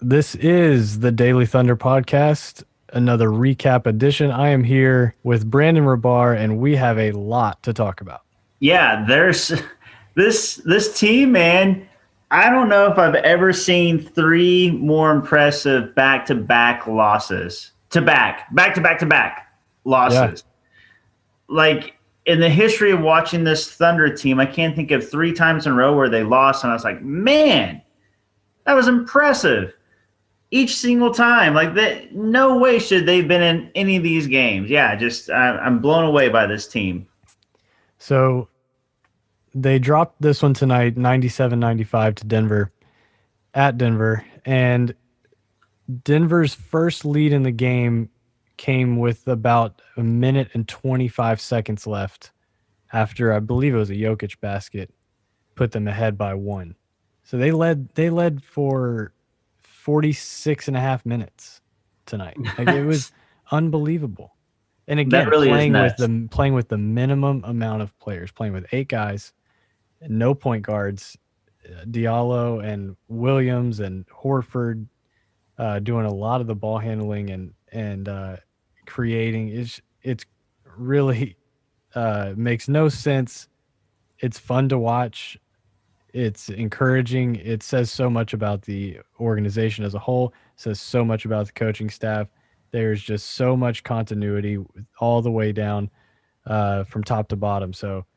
This is the Daily Thunder podcast, another recap edition. I am here with Brandon Rahbar, and we have a lot to talk about. Yeah, there's this team, man. I don't know if I've ever seen three more impressive back-to-back losses. Back-to-back losses. Yeah. Like in the history of watching this Thunder team, I can't think of three times in a row where they lost, and I was like, man, that was impressive. Each single time, like that, no way should they've been in any of these games. Yeah, just I'm blown away by this team. So they dropped this one tonight, 97-95 to Denver, at Denver, and Denver's first lead in the game came with about a minute and 25 seconds left after, I believe it was a Jokic basket, put them ahead by one. So they led for 46 and a half minutes tonight. Like it was unbelievable. And again, really playing with the minimum amount of players, playing with 8 guys, no point guards, Diallo and Williams and Horford doing a lot of the ball handling and creating. It's really makes no sense. It's fun to watch. It's encouraging. It says so much about the organization as a whole. It says so much about the coaching staff. There's just so much continuity all the way down from top to bottom. So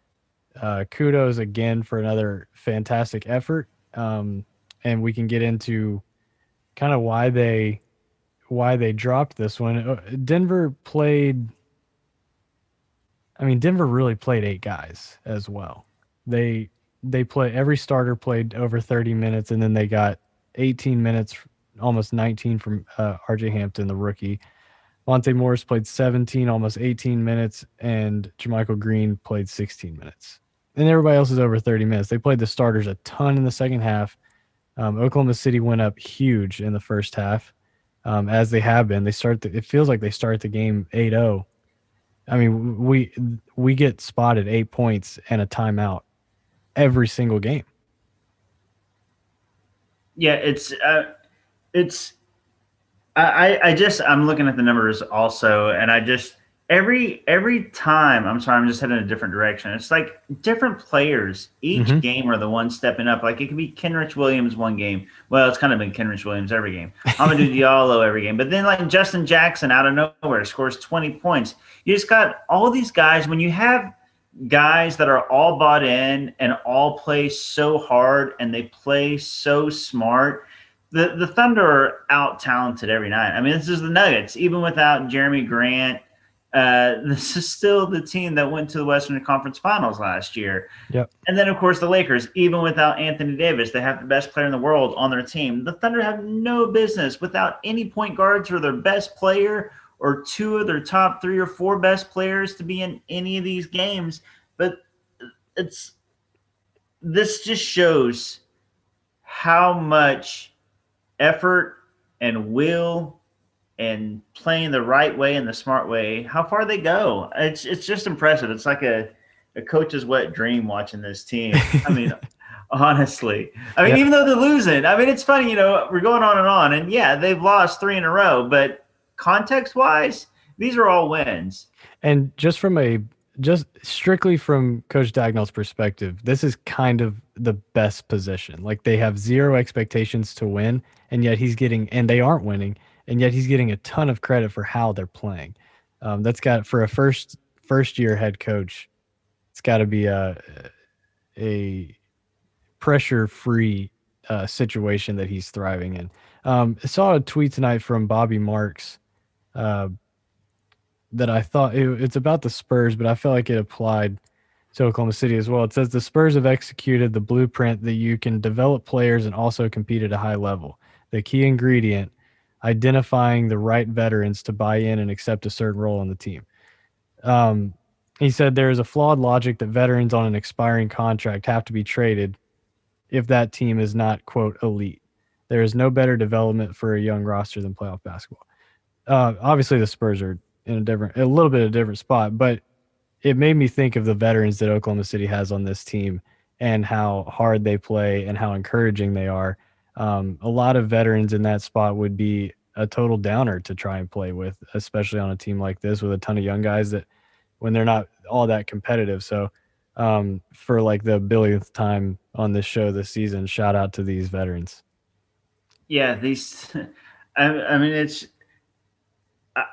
kudos again for another fantastic effort. And we can get into kind of why they dropped this one. Denver really played 8 guys as well. Every starter played over 30 minutes, and then they got 18 minutes, almost 19 from RJ Hampton, the rookie. Monte Morris played 17, almost 18 minutes, and Jermichael Green played 16 minutes. And everybody else is over 30 minutes. They played the starters a ton in the second half. Oklahoma City went up huge in the first half, as they have been. It feels like they start the game 8-0. I mean, we get spotted 8 points and a timeout every single game. Yeah, I'm looking at the numbers also, and I just every time, I'm sorry, I'm just heading in a different direction. It's like different players each game are the ones stepping up. Like it could be Kenrich Williams one game. Well, it's kind of been Kenrich Williams every game. Amadou Diallo every game. But then like Justin Jackson out of nowhere scores 20 points. You just got all these guys. When you have guys that are all bought in and all play so hard and they play so smart, the Thunder are out-talented every night. I mean, this is the Nuggets. Even without Jeremy Grant, this is still the team that went to the Western Conference Finals last year. Yep. And then, of course, the Lakers, even without Anthony Davis, they have the best player in the world on their team. The Thunder have no business without any point guards or their best player or 2 of their top 3 or 4 best players to be in any of these games. But this just shows how much effort and will and playing the right way and the smart way, how far they go. It's just impressive. It's like a coach's wet dream watching this team. I mean, honestly. I mean, even though they're losing, I mean, it's funny, we're going on, and yeah, they've lost 3 in a row, but context-wise, these are all wins. And just strictly from Coach Dagnall's perspective, this is kind of the best position. Like they have 0 expectations to win, and yet and they aren't winning, and yet he's getting a ton of credit for how they're playing. That's got, for a first year head coach, it's got to be a pressure-free situation that he's thriving in. I saw a tweet tonight from Bobby Marks that I thought it's about the Spurs, but I felt like it applied to Oklahoma City as well. It says the Spurs have executed the blueprint that you can develop players and also compete at a high level. The key ingredient, identifying the right veterans to buy in and accept a certain role on the team. He said there is a flawed logic that veterans on an expiring contract have to be traded if that team is not, quote, elite. There is no better development for a young roster than playoff basketball. Obviously, the Spurs are in a little bit of a different spot, but it made me think of the veterans that Oklahoma City has on this team and how hard they play and how encouraging they are. A lot of veterans in that spot would be a total downer to try and play with, especially on a team like this with a ton of young guys that when they're not all that competitive. So, for like the billionth time on this show this season, shout out to these veterans. Yeah, these. I mean,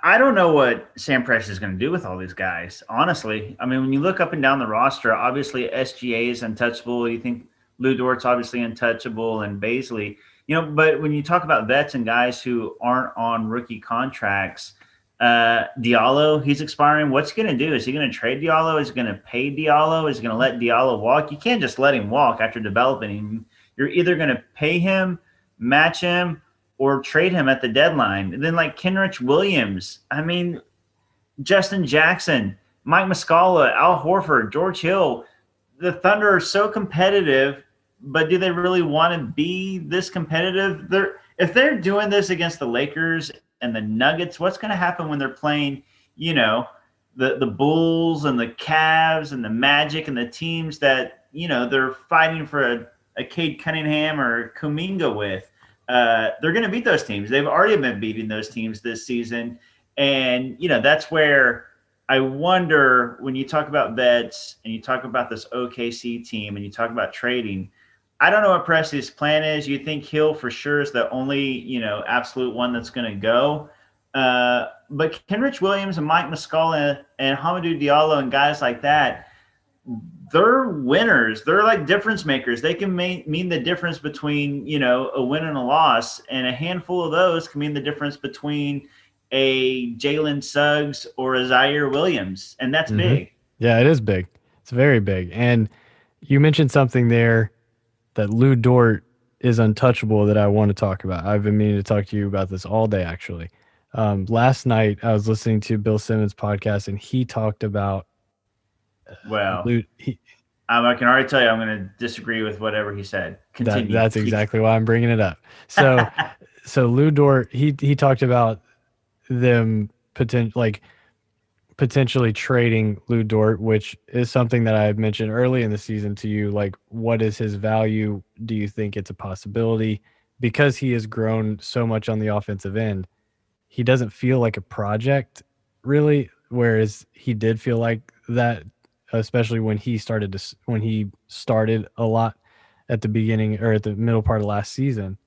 I don't know what Sam Press is going to do with all these guys. Honestly, I mean, when you look up and down the roster, obviously SGA is untouchable. You think Lou Dort's obviously untouchable, and Baisley. But when you talk about vets and guys who aren't on rookie contracts, Diallo, he's expiring. What's he going to do? Is he going to trade Diallo? Is he going to pay Diallo? Is he going to let Diallo walk? You can't just let him walk after developing him. You're either going to pay him, match him, or trade him at the deadline. And then like Kenrich Williams, I mean, Justin Jackson, Mike Muscala, Al Horford, George Hill. The Thunder are so competitive, but do they really want to be this competitive? If they're doing this against the Lakers and the Nuggets, what's going to happen when they're playing, the Bulls and the Cavs and the Magic and the teams that, they're fighting for a Cade Cunningham or Kuminga with? They're going to beat those teams. They've already been beating those teams this season. And, that's where I wonder when you talk about vets and you talk about this OKC team and you talk about trading, I don't know what Presti's plan is. You think Hill for sure is the only, absolute one that's going to go. But Kenrich Williams and Mike Muscala and Hamidou Diallo and guys like that, they're winners. They're like difference makers. They can mean the difference between, a win and a loss. And a handful of those can mean the difference between a Jalen Suggs or a Zaire Williams. And that's big. Yeah, it is big. It's very big. And you mentioned something there that Lou Dort is untouchable that I want to talk about. I've been meaning to talk to you about this all day, actually. Last night, I was listening to Bill Simmons' podcast, and he talked about Well, I can already tell you I'm going to disagree with whatever he said. Continue. That's exactly why I'm bringing it up. So, so Lou Dort, he talked about them potentially trading Lou Dort, which is something that I had mentioned early in the season to you. Like, what is his value? Do you think it's a possibility? Because he has grown so much on the offensive end, he doesn't feel like a project, really, whereas he did feel like that, especially when he started a lot at the beginning or at the middle part of last season.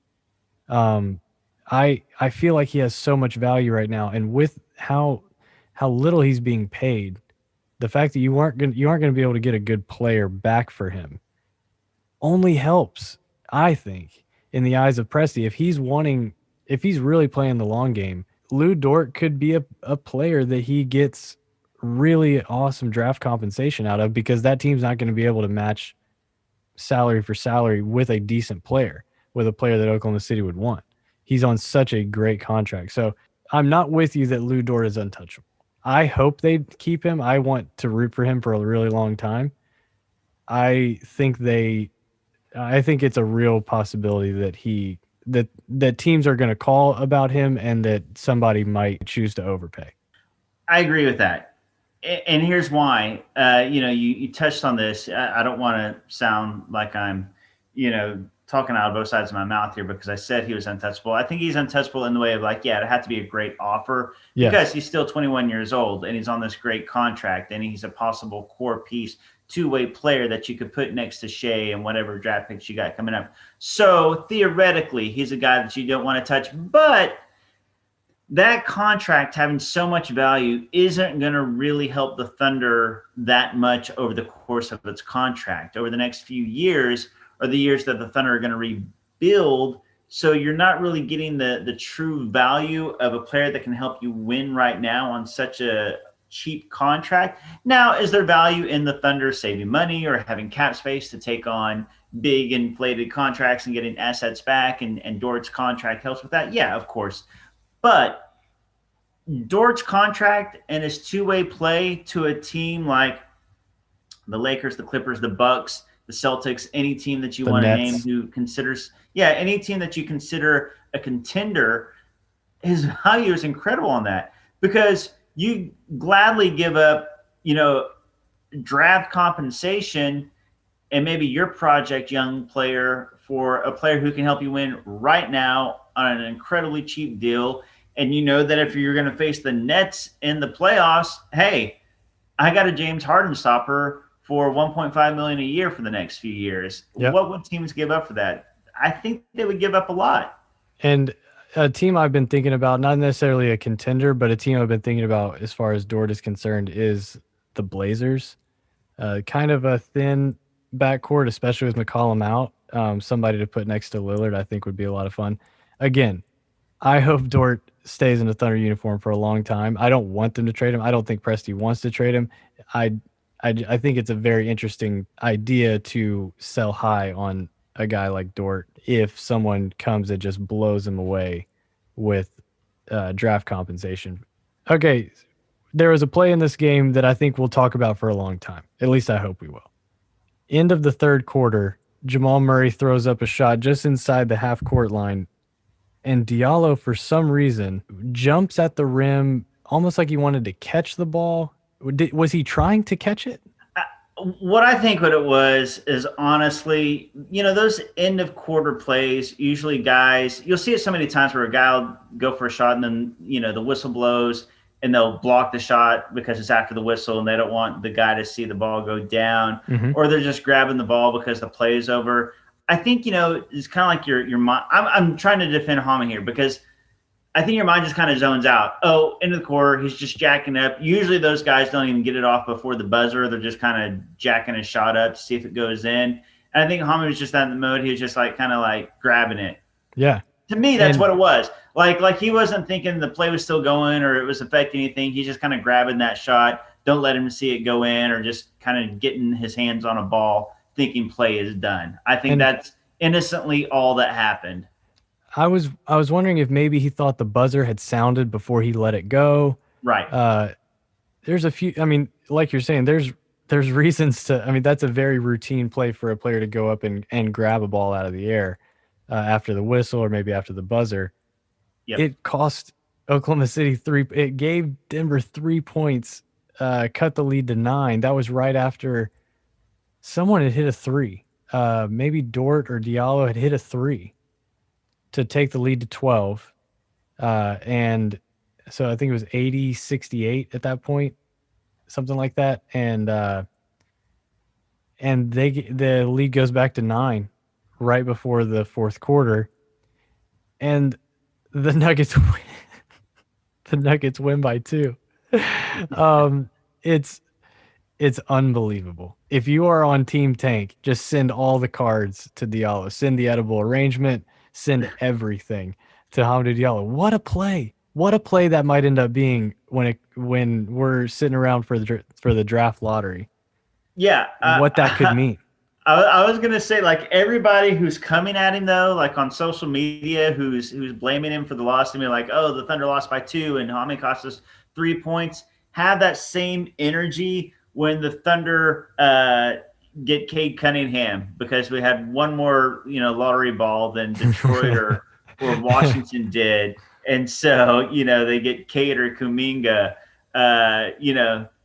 I feel like he has so much value right now, and with how little he's being paid, the fact that you aren't going to be able to get a good player back for him only helps, I think, in the eyes of Presti. If he's really playing the long game, Lou Dort could be a player that he gets really awesome draft compensation out of, because that team's not going to be able to match salary for salary with a decent player, with a player that Oklahoma City would want. He's on such a great contract. So I'm not with you that Lou Dort is untouchable. I hope they keep him. I want to root for him for a really long time. I think it's a real possibility that teams are going to call about him and that somebody might choose to overpay. I agree with that. And here's why. You touched on this. I don't want to sound like I'm, talking out of both sides of my mouth here, because I said he was untouchable. I think he's untouchable in the way of like, yeah, it had to be a great offer, because he's still 21 years old and he's on this great contract and he's a possible core piece, two-way player that you could put next to Shea and whatever draft picks you got coming up. So theoretically, he's a guy that you don't want to touch, but that contract having so much value isn't going to really help the Thunder that much over the course of its contract. Over the next few years are the years that the Thunder are going to rebuild. So you're not really getting the true value of a player that can help you win right now on such a cheap contract. Now, is there value in the Thunder saving money or having cap space to take on big inflated contracts and getting assets back? And Dort's contract helps with that? Yeah, of course. But Dort's contract and his two-way play to a team like the Lakers, the Clippers, the Bucks, the Celtics, any team that you want to name who considers, any team that you consider a contender, his value is incredible on that. Because you gladly give up, draft compensation and maybe your project young player for a player who can help you win right now on an incredibly cheap deal. And you know that if you're going to face the Nets in the playoffs, hey, I got a James Harden stopper for 1.5 million a year for the next few years. Yep. What would teams give up for that? I think they would give up a lot. And a team I've been thinking about, not necessarily a contender, but a team I've been thinking about as far as Dort is concerned is the Blazers. Kind of a thin backcourt, especially with McCollum out. Somebody to put next to Lillard, I think, would be a lot of fun. Again, I hope Dort stays in the Thunder uniform for a long time. I don't want them to trade him. I don't think Presti wants to trade him. I, I think it's a very interesting idea to sell high on a guy like Dort if someone comes and just blows him away with draft compensation. Okay, there was a play in this game that I think we'll talk about for a long time. At least I hope we will. End of the third quarter, Jamal Murray throws up a shot just inside the half court line, and Diallo, for some reason, jumps at the rim almost like he wanted to catch the ball. Was he trying to catch it? What I think what it was is honestly, those end of quarter plays, usually guys, you'll see it so many times where a guy will go for a shot and then, the whistle blows and they'll block the shot because it's after the whistle and they don't want the guy to see the ball go down, Mm-hmm. or they're just grabbing the ball because the play is over. I think, it's kind of like your mind. I'm trying to defend Hama here because I think your mind just kind of zones out. Oh, into the quarter, he's just jacking up. Usually those guys don't even get it off before the buzzer. They're just kind of jacking a shot up to see if it goes in. And I think Hama was just in the mode. He was just like kind of like grabbing it. Yeah. To me, that's And what it was. Like he wasn't thinking the play was still going or it was affecting anything. He's just kind of grabbing that shot. Don't let him see it go in, or just kind of getting his hands on a ball, thinking play is done. I think and that's innocently all that happened. I was wondering if maybe he thought the buzzer had sounded before he let it go. Right. Uh, there's a few. I mean, like you're saying, there's reasons to. I mean, that's a very routine play for a player to go up and grab a ball out of the air after the whistle or maybe after the buzzer. Yep. It cost Oklahoma City three. It gave Denver 3 points, cut the lead to 9. That was right after someone had hit a three. Maybe Dort or Diallo had hit a three to take the lead to 12. And so I think it was 80-68 at that point, something like that. And the lead goes back to 9 right before the fourth quarter. And the Nuggets win. The Nuggets win by 2. Um, it's unbelievable. If you are on Team Tank, just send all the cards to Diallo. Send the edible arrangement. Send everything to Hamidou Diallo. What a play! What a play that might end up being when we're sitting around for the draft lottery. Yeah. What that could mean. I was gonna say, like, everybody who's coming at him though, like on social media, who's blaming him for the loss, and be like, "Oh, the Thunder lost by 2, and Hami cost us 3 points." Have that same energy when the Thunder get Cade Cunningham, because we had one more lottery ball than Detroit or Washington did, and so they get Cade or Kuminga.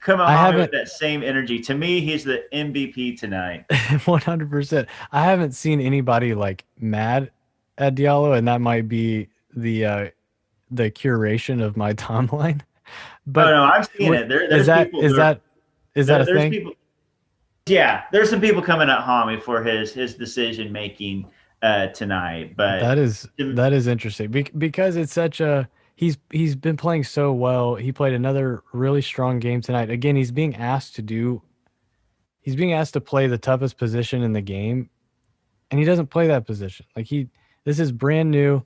Come I on with haven't that same energy. To me, he's the MVP tonight. 100%. I haven't seen anybody like mad at Diallo, and that might be the curation of my timeline. Oh But no, I've seen it. is There's that people. is that is that a There's thing? people. Yeah, there's some people coming at Hami for his decision making tonight. But That is interesting because it's such a he's been playing so well. He played another really strong game tonight. Again, he's being asked to play the toughest position in the game, and he doesn't play that position. This is brand new.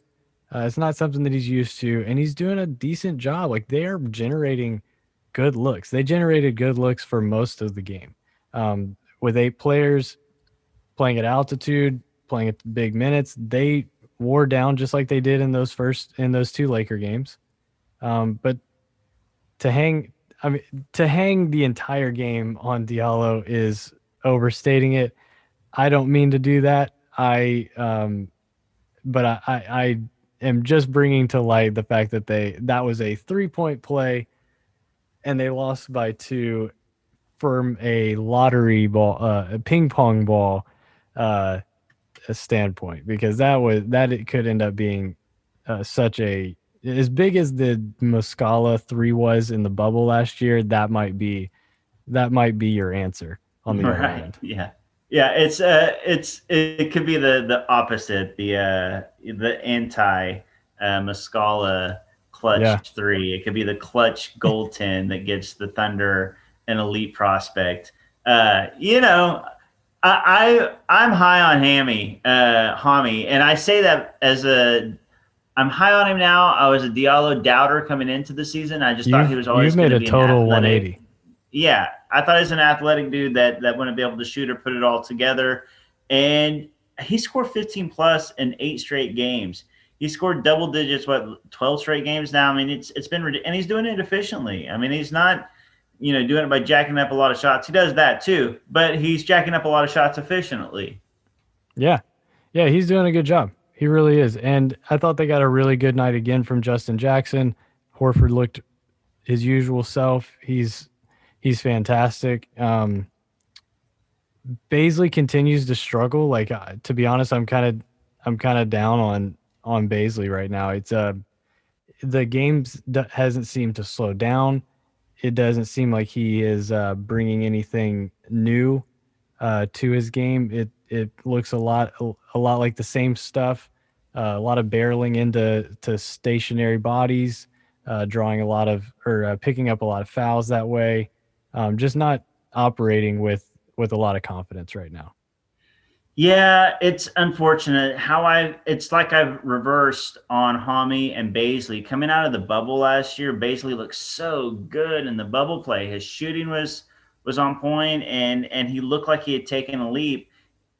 It's not something that he's used to, and he's doing a decent job. Like, they are generating good looks. They generated good looks for most of the game, with 8 players playing at altitude, playing at big minutes. They wore down just like they did in those 2 Laker games. But to hang, I mean, to hang the entire game on Diallo is overstating it. I don't mean to do that. But I am just bringing to light the fact that was a 3-point play and they lost by 2 from a lottery ball, a ping pong ball, uh, a standpoint, because that it could end up being such a as big as the Muscala 3 was in the bubble last year. That might be your answer on the other Right. end. Yeah. Yeah. It could be the opposite, the anti Muscala clutch Yeah, three. It could be the clutch goaltend that gives the Thunder an elite prospect. You know, I'm high on Hammy, and I say that as a I'm high on him now. I was a Diallo doubter coming into the season. I just thought he was you've always going made to a be an total athletic. 180. Yeah, I thought he was an athletic dude that wouldn't be able to shoot or put it all together. And he scored 15 plus in 8 straight games. He scored double digits, 12 straight games now. I mean, it's been, and he's doing it efficiently. I mean, he's not, doing it by jacking up a lot of shots. He does that too, but he's jacking up a lot of shots efficiently. Yeah, yeah, he's doing a good job. He really is, and I thought they got a really good night again from Justin Jackson. Horford looked his usual self. He's fantastic. Baisley continues to struggle. Like to be honest, I'm kind of down on Baisley right now. It's the games hasn't seemed to slow down. It doesn't seem like he is bringing anything new to his game. It looks a lot like the same stuff. A lot of barreling into stationary bodies, drawing a lot of or picking up a lot of fouls that way. Just not operating with a lot of confidence right now. Yeah, it's unfortunate how it's like I've reversed on Hami and Baisley. Coming out of the bubble last year, Baisley looked so good in the bubble play. His shooting was on point, and he looked like he had taken a leap.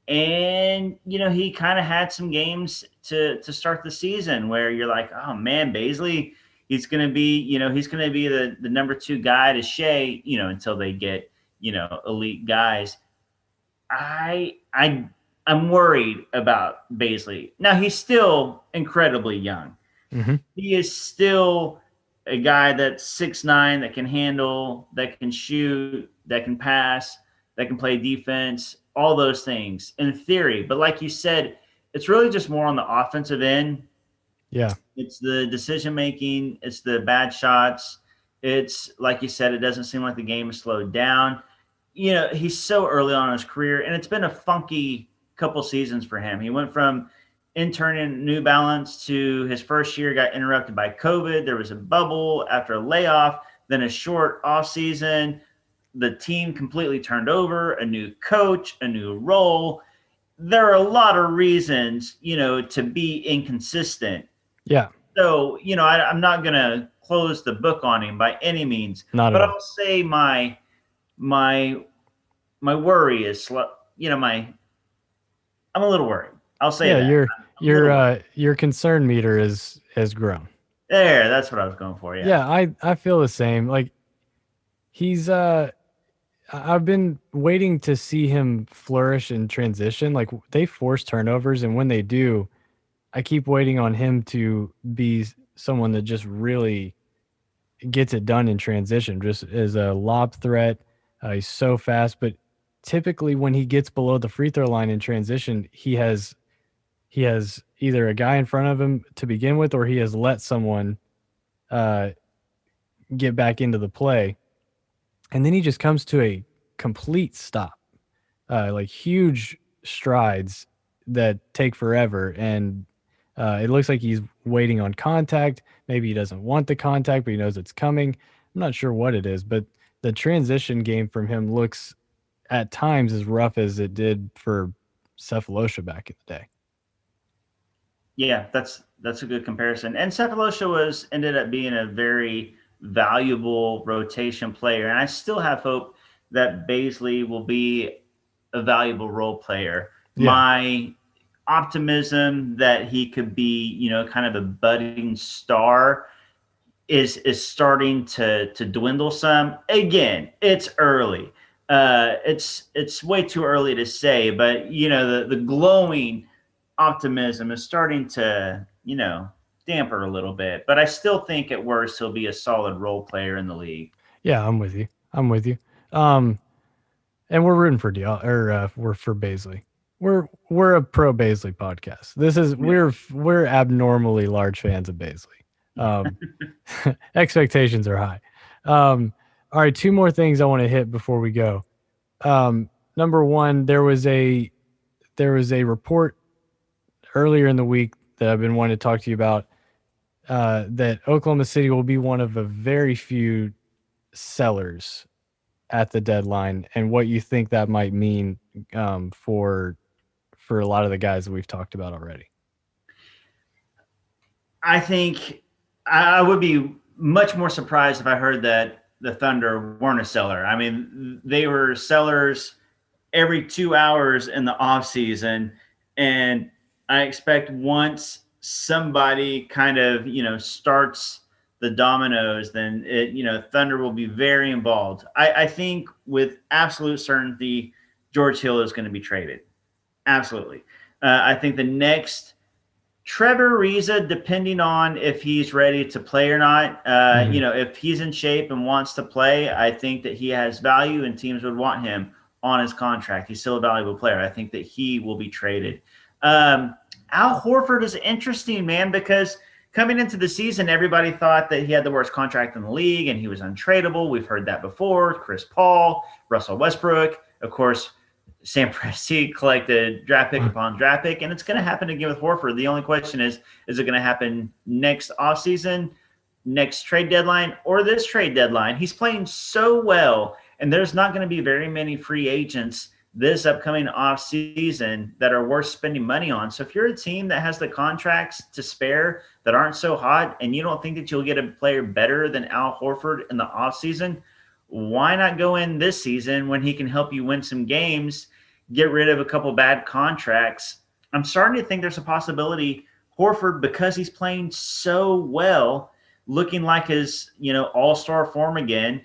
And he kind of had some games to start the season where you're like, oh man, Baisley, he's gonna be the number two guy to Shea, until they get, elite guys. I I I'm worried about Baisley. Now he's still incredibly young. Hmm. He is still a guy that's 6'9", that can handle, that can shoot, that can pass, that can play defense, all those things in theory. But like you said, it's really just more on the offensive end. Yeah, It's the decision making, it's the bad shots. It's like you said, it doesn't seem like the game is slowed down. He's so early on in his career, and it's been a funky couple seasons for him. He went from interning New Balance to his first year got interrupted by COVID. There was a bubble after a layoff, then a short off season. The team completely turned over, a new coach, a new role. There are a lot of reasons, to be inconsistent. yeah, So, I'm not going to close the book on him by any means, not at but all. I'll say my my worry is, my I'm a little worried. I'll say Yeah, that. your I'm a little worried. your concern meter is has grown. There, that's what I was going for. Yeah. Yeah, I feel the same. Like he's I've been waiting to see him flourish in transition. Like they force turnovers, and when they do, I keep waiting on him to be someone that just really gets it done in transition, just as a lob threat. He's so fast, but typically when he gets below the free throw line in transition, he has either a guy in front of him to begin with, or he has let someone uh, get back into the play, and then he just comes to a complete stop, like huge strides that take forever, and it looks like he's waiting on contact. Maybe he doesn't want the contact, but he knows it's coming. I'm not sure what it is, but the transition game from him looks at times as rough as it did for Cephalosha back in the day. Yeah, that's a good comparison. And Cephalosha was ended up being a very valuable rotation player, and I still have hope that Baisley will be a valuable role player. Yeah, My optimism that he could be, kind of a budding star is starting to dwindle some. Again, it's early. It's way too early to say, but the glowing optimism is starting to damper a little bit. But I still think at worst he'll be a solid role player in the league. Yeah, I'm with you. I'm with you. Um, and we're rooting for Diallo, or we're for Baisley. We're a pro Baisley podcast. This is Yeah. we're abnormally large fans of Baisley. Um, expectations are high. All right, two more things I want to hit before we go. Number one, there was a report earlier in the week that I've been wanting to talk to you about. That Oklahoma City will be one of a very few sellers at the deadline, and what you think that might mean for a lot of the guys that we've talked about already. I think I would be much more surprised if I heard that the Thunder weren't a seller. I mean, they were sellers every 2 hours in the off season, and I expect once somebody kind of starts the dominoes, then Thunder will be very involved. I think with absolute certainty, George Hill is going to be traded. Absolutely. I think the next Trevor Ariza, depending on if he's ready to play or not, Mm-hmm. if he's in shape and wants to play, I think that he has value and teams would want him on his contract. He's still a valuable player. I think that he will be traded. Um, Al Horford is interesting, man, because coming into the season, everybody thought that he had the worst contract in the league and he was untradeable. We've heard that before. Chris Paul, Russell Westbrook, of course, Sam Presti collected draft pick upon draft pick, and it's going to happen again with Horford. The only question is it going to happen next offseason, next trade deadline, or this trade deadline? He's playing so well, and there's not going to be very many free agents this upcoming offseason that are worth spending money on. So if you're a team that has the contracts to spare that aren't so hot, and you don't think that you'll get a player better than Al Horford in the offseason, why not go in this season when he can help you win some games, get rid of a couple bad contracts? I'm starting to think there's a possibility Horford, because he's playing so well, looking like his all-star form again,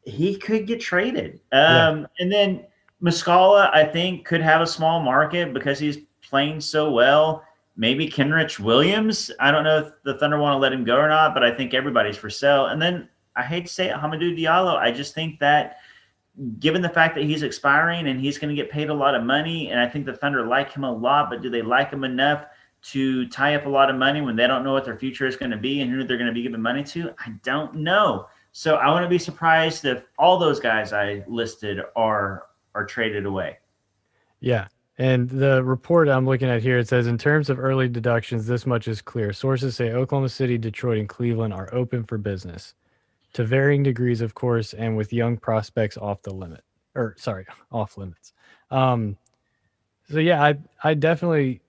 he could get traded. Yeah. And then Muscala, I think, could have a small market because he's playing so well. Maybe Kenrich Williams. I don't know if the Thunder want to let him go or not, but I think everybody's for sale. And then I hate to say it, Hamidou Diallo. I just think that given the fact that he's expiring and he's going to get paid a lot of money, and I think the Thunder like him a lot, but do they like him enough to tie up a lot of money when they don't know what their future is going to be and who they're going to be giving money to? I don't know. So I wouldn't be surprised if all those guys I listed are traded away. Yeah. And the report I'm looking at here, it says, in terms of early deductions, this much is clear. Sources say Oklahoma City, Detroit, and Cleveland are open for business to varying degrees, of course, and with young prospects off the limit, or sorry, off limits. Um, so yeah, I definitely,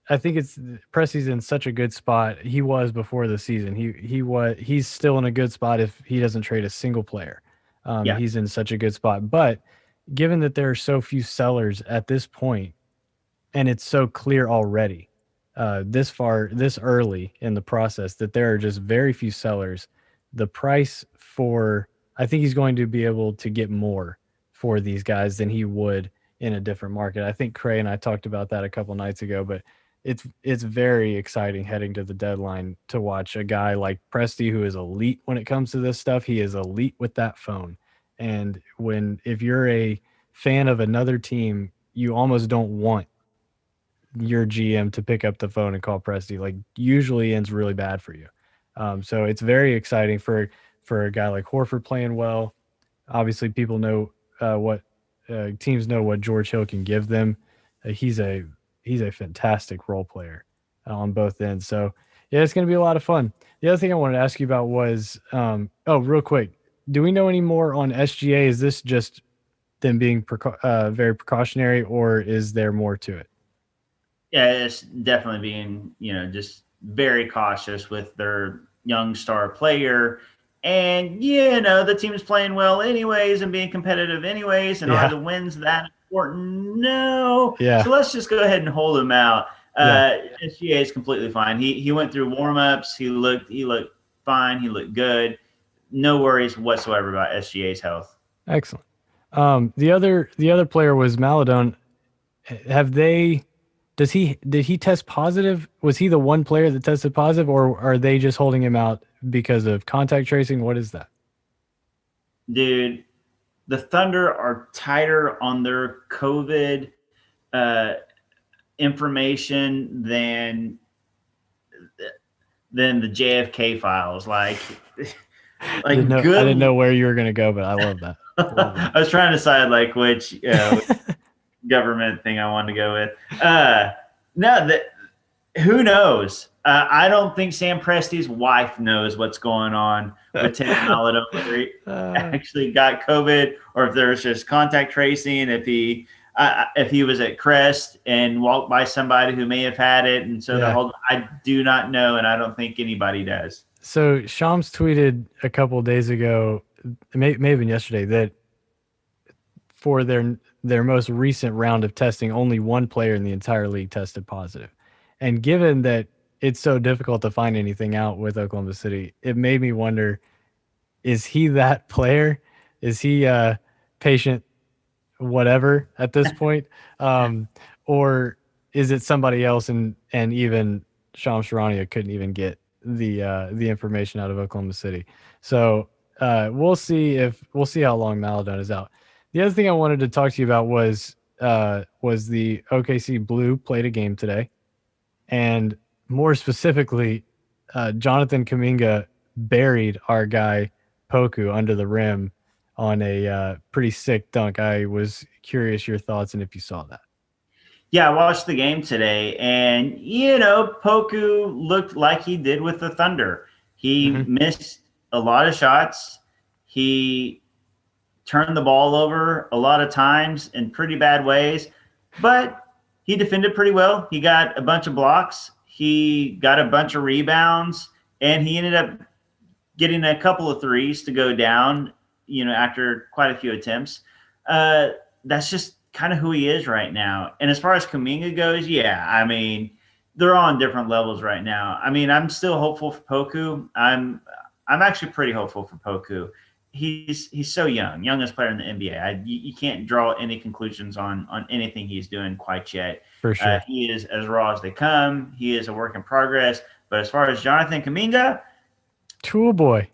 I think it's Presti's in such a good spot. He was before the season. He's still in a good spot if he doesn't trade a single player. Yeah. He's in such a good spot. But given that there are so few sellers at this point, and it's so clear already, this early in the process, that there are just very few sellers, the price for, I think he's going to be able to get more for these guys than he would in a different market. I think Cray and I talked about that a couple nights ago, but it's very exciting heading to the deadline to watch a guy like Presti, who is elite when it comes to this stuff. He is elite with that phone. And if you're a fan of another team, you almost don't want your GM to pick up the phone and call Presti. Like, usually ends really bad for you. So it's very exciting for a guy like Horford playing well. Obviously, people know what teams know what George Hill can give them. He's a fantastic role player on both ends. So yeah, it's going to be a lot of fun. The other thing I wanted to ask you about was, real quick, do we know any more on SGA? Is this just them being very precautionary, or is there more to it? Yeah, it's definitely being, just very cautious with their young star player. And, the team's playing well anyways and being competitive anyways. And are Yeah, the wins that important? No. yeah, So let's just go ahead and hold him out. yeah. SGA is completely fine. He went through warm-ups. He looked fine. He looked good. No worries whatsoever about SGA's health. Excellent. The other player was Maladone. Have they? Did he test positive? Was he the one player that tested positive, or are they just holding him out because of contact tracing? What is that? dude, the Thunder are tighter on their COVID uh, information than the JFK files. Like I didn't good. know where you were gonna go, but I love that. Love I that. was trying to decide like which government thing I wanted to go with. No, that who knows? I don't think Sam Presti's wife knows what's going on with Tim Howlett, whether he uh, actually got COVID or if there's just contact tracing, if he was at Crest and walked by somebody who may have had it, and so they're yeah. holding. I do not know, and I don't think anybody does. So Shams tweeted a couple of days ago, may have been yesterday, that for their most recent round of testing, only one player in the entire league tested positive. And given that it's so difficult to find anything out with Oklahoma City, it made me wonder: is he that player? Is he patient whatever at this point, or is it somebody else? And even Shams Charania couldn't even get the information out of Oklahoma City. So we'll see how long Maladon is out. The other thing I wanted to talk to you about was the OKC Blue played a game today, and more specifically, Jonathan Kaminga buried our guy Poku under the rim on a pretty sick dunk. I was curious your thoughts and if you saw that. Yeah, I watched the game today, and Poku looked like he did with the Thunder. He Hmm. missed a lot of shots. He turned the ball over a lot of times in pretty bad ways, but he defended pretty well. He got a bunch of blocks. He got a bunch of rebounds, and he ended up getting a couple of threes to go down, after quite a few attempts. Uh, that's just kind of who he is right now. And as far as Kaminga goes, yeah, I mean, they're on different levels right now. I mean, I'm still hopeful for Poku. I'm actually pretty hopeful for Poku. He's so young, youngest player in the NBA. You can't draw any conclusions on anything he's doing quite yet. For sure. He is as raw as they come. He is a work in progress. But as far as Jonathan Kaminga, Tool boy.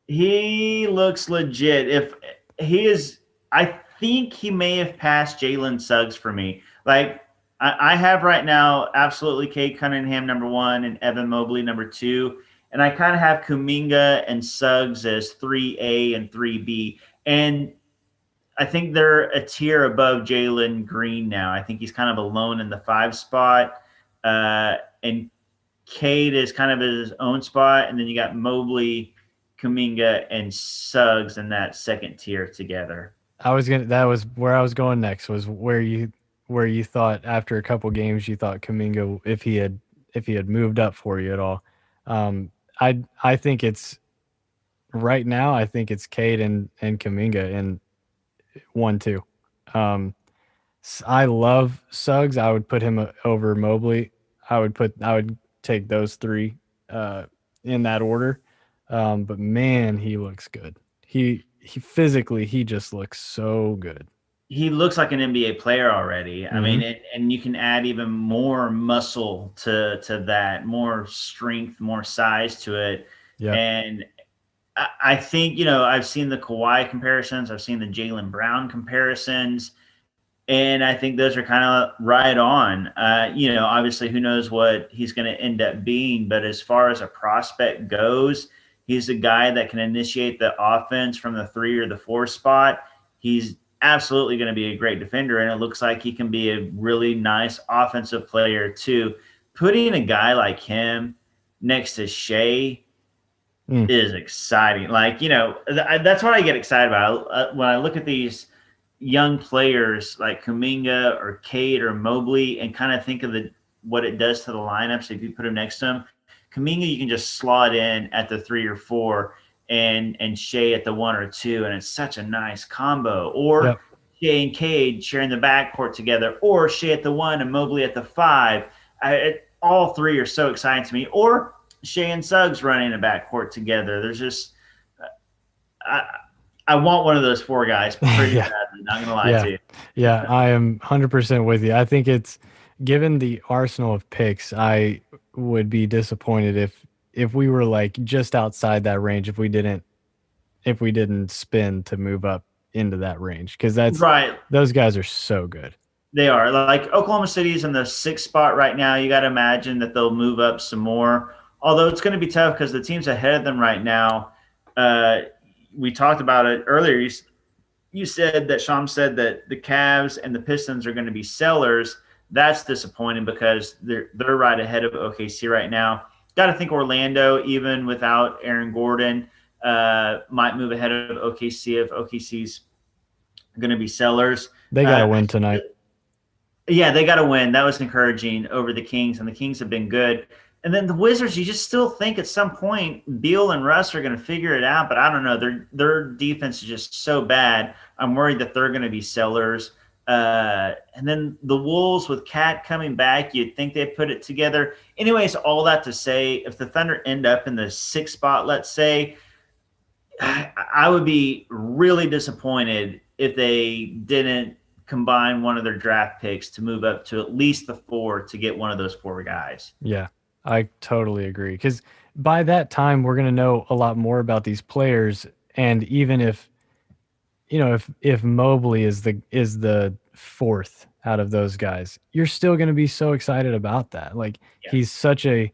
he looks legit. If he is, I think he may have passed Jalen Suggs for me. Like I have right now, absolutely Kate Cunningham number one and Evan Mobley number two, and I kind of have Kuminga and Suggs as 3A and 3B, and I think they're a tier above Jalen Green now. I think he's kind of alone in the five spot, and Cade is kind of his own spot, and then you got Mobley, Kuminga, and Suggs in that second tier together. That was where I was going next, was where you thought after a couple games you thought Kaminga, if he had moved up for you at all. Um I think it's right now, I think it's Cade and Kaminga in 1-2. Um I love Suggs. I would put him over Mobley. I would take those three uh, in that order. But man, he looks good. He physically, he just looks so good. He looks like an NBA player already. I mean, Hmm. and you can add even more muscle to that, more strength, more size to it. Yep. And I think, I've seen the Kawhi comparisons, I've seen the Jalen Brown comparisons, and I think those are kind of right on. Obviously, who knows what he's going to end up being, but as far as a prospect goes, he's a guy that can initiate the offense from the 3 or the 4 spot. He's absolutely going to be a great defender, and it looks like he can be a really nice offensive player too. Putting a guy like him next to Shea Mm. is exciting. Like, that's what I get excited about when I look at these young players like Kuminga or Cade or Mobley and kind of think of what it does to the lineups if you put them next to him. Kuminga, you can just slot in at the 3 or 4 and Shea at the 1 or 2, and it's such a nice combo. Or Yep. Shea and Cade sharing the backcourt together, or Shea at the 1 and Mobley at the 5. All three are so exciting to me. Or Shea and Suggs running a backcourt together. There's just I, I want one of those four guys pretty Yeah. badly. Not gonna lie Yeah. to you. Yeah. I am 100% with you. I think it's, given the arsenal of picks, I would be disappointed if we were like just outside that range, if we didn't if we didn't spin to move up into that range, because that's Right. those guys are so good. They are. Like Oklahoma City's in the sixth spot right now. You got to imagine that they'll move up some more. Although it's going to be tough because the teams ahead of them right now. Uh, we talked about it earlier. You said that Sham said that the Cavs and the Pistons are going to be sellers. That's disappointing because they're right ahead of OKC right now. Got to think Orlando, even without Aaron Gordon, might move ahead of OKC if OKC's going to be sellers. They got to win tonight. Yeah, they got to win. That was encouraging over the Kings, and the Kings have been good. And then the Wizards, you just still think at some point Beal and Russ are going to figure it out, but I don't know. Their defense is just so bad. I'm worried that they're going to be sellers. And then the Wolves with Cat coming back, you'd think they'd put it together. Anyways, all that to say, if the Thunder end up in the sixth spot, let's say, I would be really disappointed if they didn't combine one of their draft picks to move up to at least the 4 to get one of those 4 guys. Yeah, I totally agree. Because by that time, we're going to know a lot more about these players. And even if, if Mobley is the fourth out of those guys, you're still going to be so excited about that. Like he's such a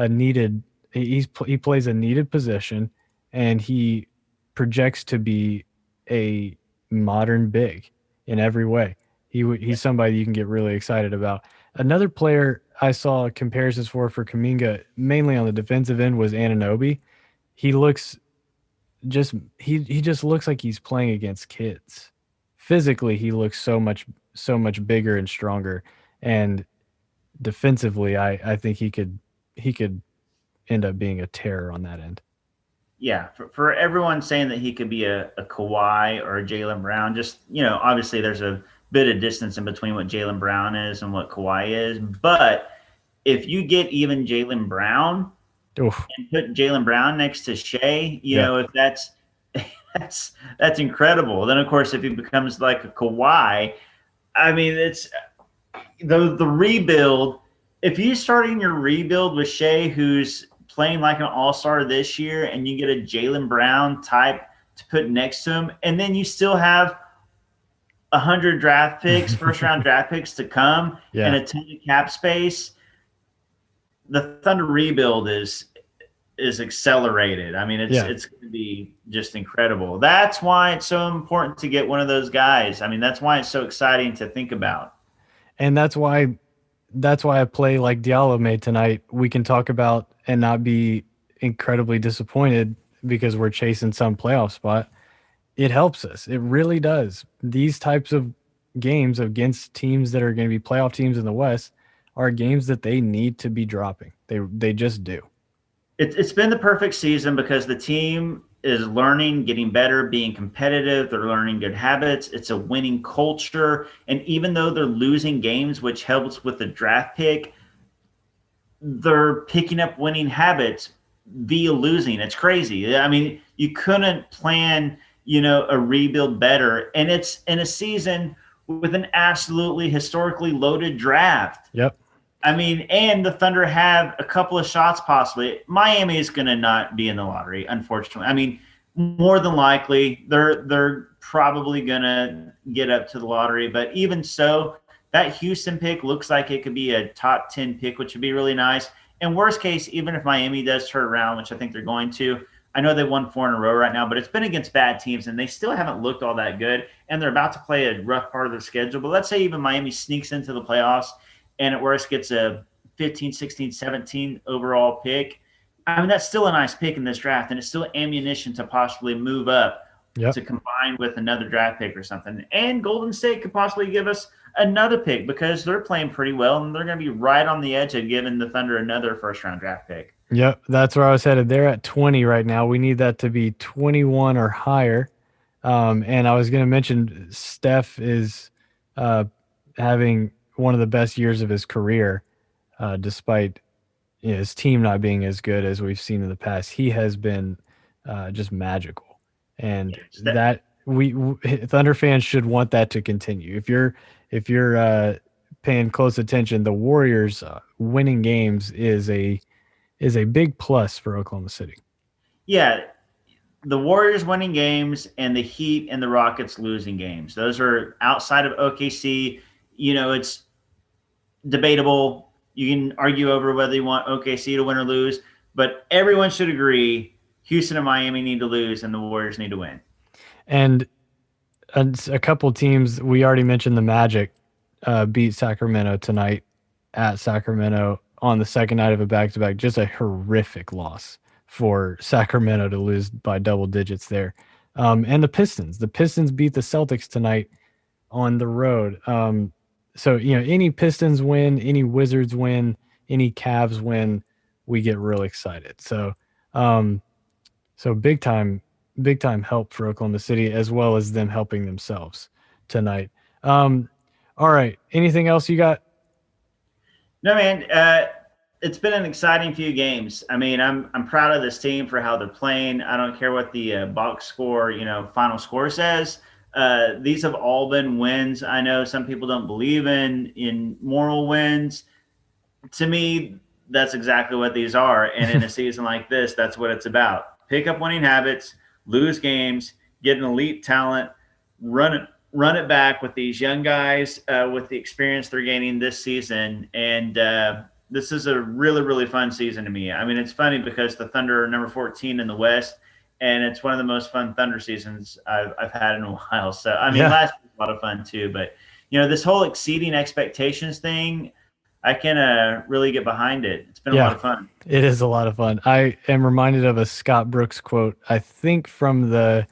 needed. He plays a needed position, and he projects to be a modern big in every way. He's somebody you can get really excited about. Another player I saw comparisons for Kuminga, mainly on the defensive end, was Anunoby. He looks he just looks like he's playing against kids. Physically, he looks so much bigger and stronger, and defensively, I think he could end up being a terror on that end. Yeah, for everyone saying that he could be a Kawhi or a Jaylen Brown, just, obviously there's a bit of distance in between what Jaylen Brown is and what Kawhi is. But if you get even Jaylen Brown Oof. and put Jaylen Brown next to Shea, Yeah. if that's incredible. Then of course, if he becomes like a Kawhi, I mean, it's the rebuild. If you starting your rebuild with Shea, who's playing like an all-star this year, and you get a Jaylen Brown type to put next to him, and then you still have 100 draft picks, first-round draft picks to come, and a ton of cap space, the Thunder rebuild is accelerated. I mean, it's going to be just incredible. That's why it's so important to get one of those guys. I mean, that's why it's so exciting to think about. And that's why a play like Diallo made tonight, we can talk about and not be incredibly disappointed because we're chasing some playoff spot. It helps us. It really does. These types of games against teams that are going to be playoff teams in the West are games that they need to be dropping. They just do. It's been the perfect season because the team is learning, getting better, being competitive. They're learning good habits. It's a winning culture. And even though they're losing games, which helps with the draft pick, they're picking up winning habits via losing. It's crazy. I mean, you couldn't plan, a rebuild better. And it's in a season with an absolutely historically loaded draft. Yep. I mean, and the Thunder have a couple of shots possibly. Miami is going to not be in the lottery, unfortunately. I mean, more than likely, they're probably going to get up to the lottery. But even so, that Houston pick looks like it could be a top 10 pick, which would be really nice. And worst case, even if Miami does turn around, which I think they're going to, I know they won 4 in a row right now, but it's been against bad teams, and they still haven't looked all that good. And they're about to play a rough part of their schedule. But let's say even Miami sneaks into the playoffs and at worst gets a 15, 16, 17 overall pick. I mean, that's still a nice pick in this draft, and it's still ammunition to possibly move up to combine with another draft pick or something. And Golden State could possibly give us another pick because they're playing pretty well, and they're going to be right on the edge of giving the Thunder another first-round draft pick. Yep, that's where I was headed. They're at 20 right now. We need that to be 21 or higher. And I was going to mention Steph is having one of the best years of his career, despite his team not being as good as we've seen in the past. He has been just magical, and that we Thunder fans should want that to continue. If you're paying close attention, the Warriors winning games is a big plus for Oklahoma City. Yeah, the Warriors winning games and the Heat and the Rockets losing games. Those are outside of OKC. It's debatable. You can argue over whether you want OKC to win or lose, but everyone should agree Houston and Miami need to lose and the Warriors need to win. And a couple teams, we already mentioned the Magic beat Sacramento tonight at Sacramento on the second night of a back-to-back. Just a horrific loss for Sacramento to lose by double digits there. And the Pistons beat the Celtics tonight on the road. So, any Pistons win, any Wizards win, any Cavs win, we get real excited. Um, so big time help for Oklahoma City as well as them helping themselves tonight. All right. Anything else you got? No, man. It's been an exciting few games. I mean, I'm proud of this team for how they're playing. I don't care what the box score, final score says. These have all been wins. I know some people don't believe in moral wins. To me, that's exactly what these are. And in a season like this, that's what it's about. Pick up winning habits, lose games, get an elite talent, run it back with these young guys with the experience they're gaining this season. And this is a really, really fun season to me. I mean, it's funny because the Thunder are number 14 in the West, and it's one of the most fun Thunder seasons I've had in a while. So, I mean, last year was a lot of fun too. But, this whole exceeding expectations thing, I can really get behind it. It's been a lot of fun. It is a lot of fun. I am reminded of a Scott Brooks quote, I think from the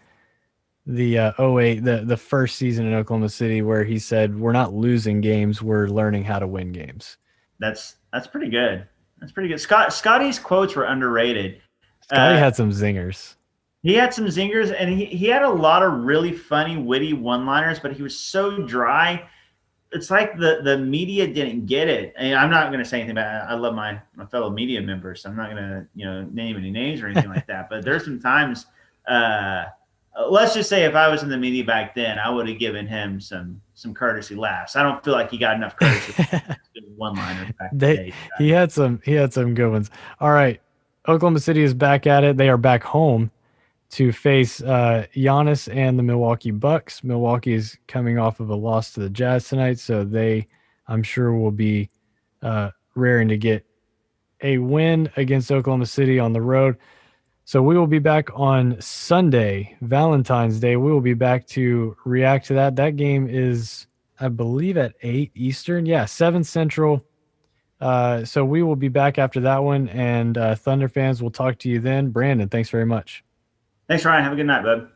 08, the first season in Oklahoma City, where he said, "We're not losing games, we're learning how to win games." That's pretty good. That's pretty good. Scotty's quotes were underrated. Scotty had some zingers. He had some zingers, and he had a lot of really funny, witty one-liners, but he was so dry. It's like the media didn't get it. And I'm not going to say anything about it. I love my fellow media members, so I'm not going to name any names or anything like that. But there's some times, let's just say if I was in the media back then, I would have given him some courtesy laughs. I don't feel like he got enough courtesy one-liners back in the day. He had some good ones. All right, Oklahoma City is back at it. They are back home to face Giannis and the Milwaukee Bucks. Milwaukee is coming off of a loss to the Jazz tonight, so they, I'm sure, will be raring to get a win against Oklahoma City on the road. So we will be back on Sunday, Valentine's Day. We will be back to react to that. That game is, I believe, at 8 Eastern. Yeah, 7 Central. So we will be back after that one, and Thunder fans will talk to you then. Brandon, thanks very much. Thanks, Ryan. Have a good night, bud.